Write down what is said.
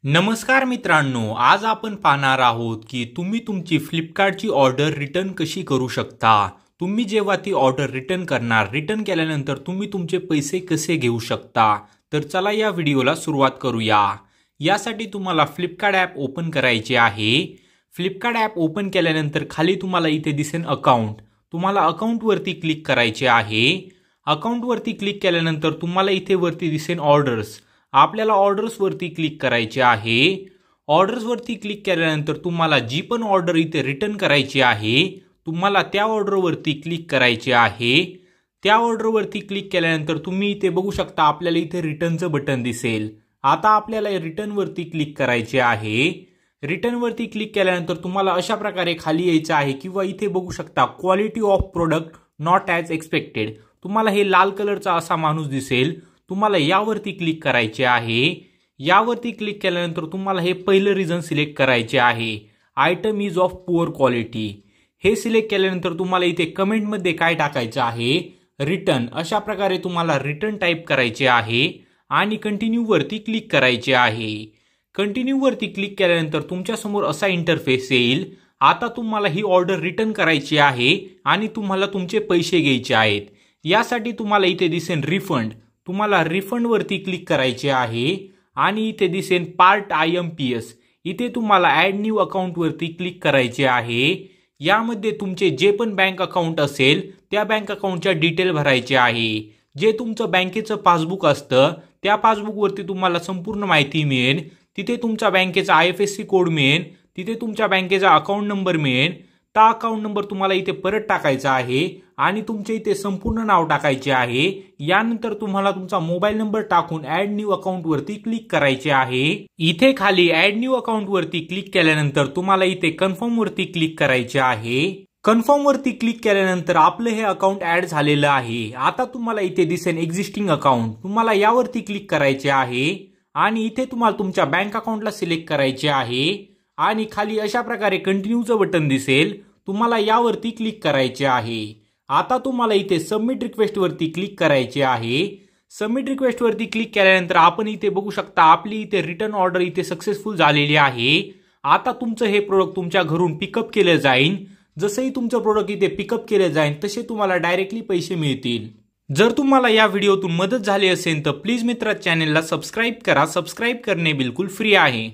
नमस्कार मित्रांनो, आज आपण पाहणार आहोत की तुम्ही तुमची फ्लिपकार्टची ऑर्डर रिटर्न कशी करू शकता। तुम्ही जेव्हा ती ऑर्डर रिटर्न केल्यानंतर तुम्ही तुमचे पैसे कसे घेऊ शकता। तर चला या व्हिडिओला सुरुवात करूया। यासाठी तुम्हाला फ्लिपकार्ट ॲप ओपन करायचे आहे। फ्लिपकार्ट ॲप ओपन केल्यानंतर खाली तुम्हाला इथे दिसेल अकाउंट, तुम्हाला अकाउंटवरती क्लिक करायचे आहे। अकाउंटवरती क्लिक केल्यानंतर तुम्हाला इथे वरती दिसेल ऑर्डर्स, आपल्याला ऑर्डर्सवरती क्लिक करायचे आहे। ऑर्डर्सवरती क्लिक केल्यानंतर तुम्हाला जी पण ऑर्डर इथे रिटर्न करायची आहे तुम्हाला त्या ऑर्डरवरती क्लिक करायचे आहे। त्या ऑर्डरवरती क्लिक केल्यानंतर तुम्ही इथे बघू शकता आपल्याला इथे रिटर्नचं बटन दिसेल। आता आपल्याला रिटर्नवरती क्लिक करायचे आहे। रिटर्नवरती क्लिक केल्यानंतर तुम्हाला अशा प्रकारे खाली यायचं आहे किंवा इथे बघू शकता quality of product not as expected, तुम्हाला हे लाल कलरचा असा माणूस दिसेल। तुम्हाला यावरती क्लिक करायचे आहे। यावरती क्लिक केल्यानंतर तुम्हाला हे पहिलं रिझन सिलेक्ट करायचे आहे, item is of poor quality. हे सिलेक्ट केल्यानंतर तुम्हाला इथे कमेंटमध्ये काय टाकायचं आहे, रिटर्न, अशा प्रकारे तुम्हाला रिटर्न टाईप करायचे आहे आणि कंटिन्यू वरती क्लिक करायचे आहे। कंटिन्यू वरती क्लिक केल्यानंतर तुमच्या समोर असा इंटरफेस येईल। आता तुम्हाला ही ऑर्डर रिटर्न करायची आहे आणि तुम्हाला तुमचे पैसे घ्यायचे आहेत। यासाठी तुम्हाला इथे दिसेल रिफंड, तुम्हाला रिफंड वरती क्लिक करायचे आहे आणि इथे दिसेल पार्ट IMPS, इथे तुम्हाला ॲड न्यू अकाउंट वरती क्लिक करायचे आहे। यामध्ये तुमचे जे पण बँक अकाउंट असेल त्या बँक अकाउंटच्या डिटेल भरायचे आहे। जे तुमचं बँकेचं पासबुक असतं त्या पासबुक वरती तुम्हाला संपूर्ण माहिती मिळेल। तिथे तुमचा बँकेचा IFSC कोड मिळेल, तिथे तुमच्या बँकेचा अकाउंट नंबर मिळेल। त्या अकाउंट नंबर तुम्हाला इथे परत टाकायचा आहे आणि तुमचे इथे संपूर्ण नाव टाकायचे आहे। यानंतर तुम्हाला तुमचा मोबाईल नंबर टाकून ॲड न्यू अकाउंट वरती क्लिक करायचे आहे। इथे खाली ॲड न्यू अकाउंट वरती क्लिक केल्यानंतर तुम्हाला इथे कन्फर्म वरती क्लिक करायचे आहे। कन्फर्म वरती क्लिक केल्यानंतर आपलं हे अकाउंट ॲड झालेलं आहे। आता तुम्हाला इथे दिसेल एक्झिस्टिंग अकाउंट, तुम्हाला यावरती क्लिक करायचे आहे आणि इथे तुम्हाला तुमच्या बँक अकाउंटला सिलेक्ट करायचे आहे आणि खाली अशा प्रकारे कंटिन्यूचं बटन दिसेल, तुम्हाला यावरती क्लिक करायचे आहे। आता तुम्हाला इथे सबमिट रिक्वेस्ट वरती क्लिक करायचे आहे। सबमिट रिक्वेस्ट वरती क्लिक केल्यानंतर आपण इथे बघू शकता आपली इथे रिटर्न ऑर्डर इथे सक्सेसफुल झालेली आहे। आता तुमचं हे प्रोडक्ट तुमच्या घरून पिकअप केलं जाईल। जसंही तुमचं प्रोडक्ट इथे पिकअप केलं जाईल तसे तुम्हाला डायरेक्टली पैसे मिळतील। जर तुम्हाला या व्हिडिओतून मदत झाली असेल तर प्लीज मित्रा चॅनलला सबस्क्राईब करा। सबस्क्राईब करणे बिलकुल फ्री आहे।